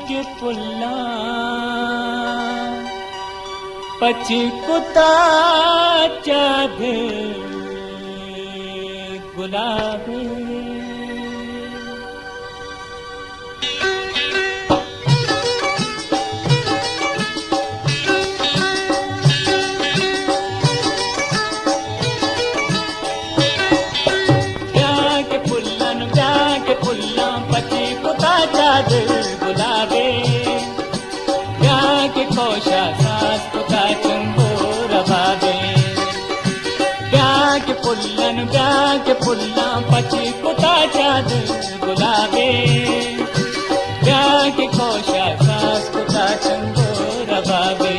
के पुल्ला पची कुता चाँद गुलाबी गुलाबे के कोशा सास पुता चंगो रबाबे के पुल्ला पची कुता चाँद गुलाबे के कोशा सास पुता चंगो रबाबे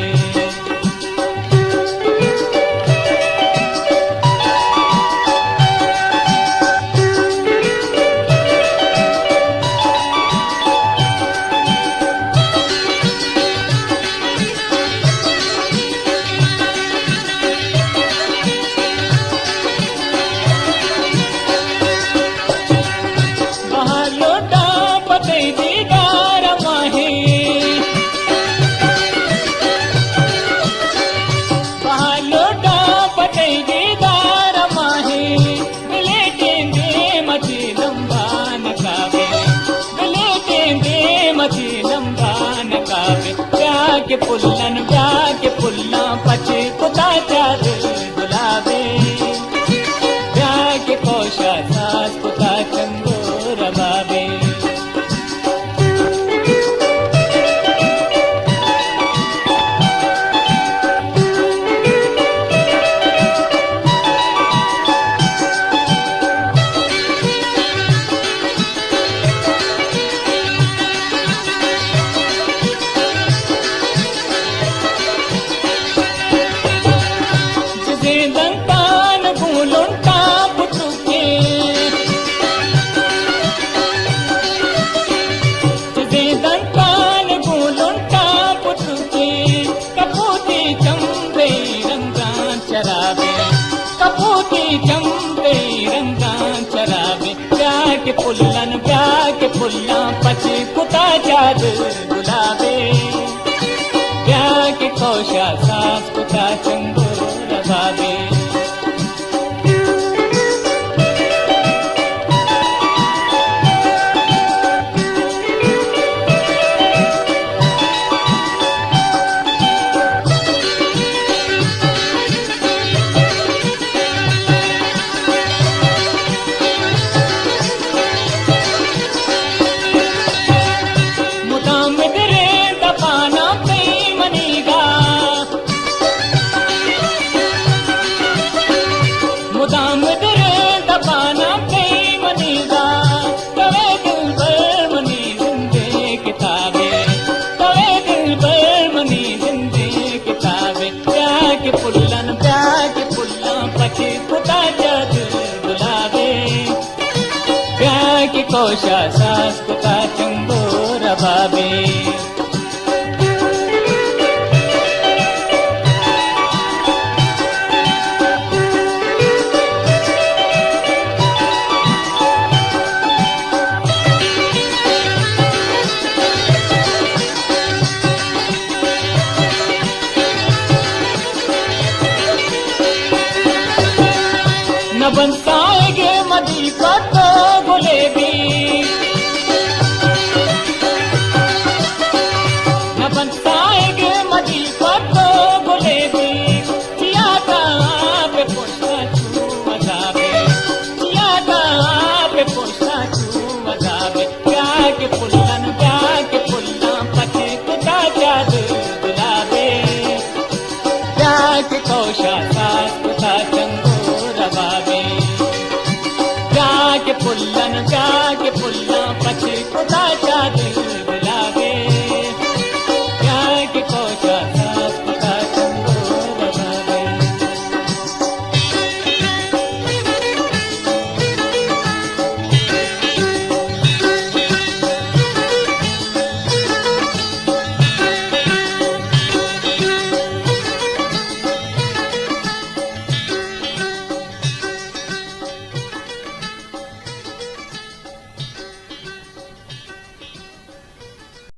के पुल्ला पचे कुता चाँद गुलाबे के कोशा सास पुता चंगो रबाबे के पुल्ला पची कुता चाँद गुलाबे के कोशा सास पुता चंगो रबाबे कोशा सास पुता चंगो रबाबे न बनसाएगे मदी का तो गुलेबी कोशा सास पुता चंगो रबाबे के पुल्ला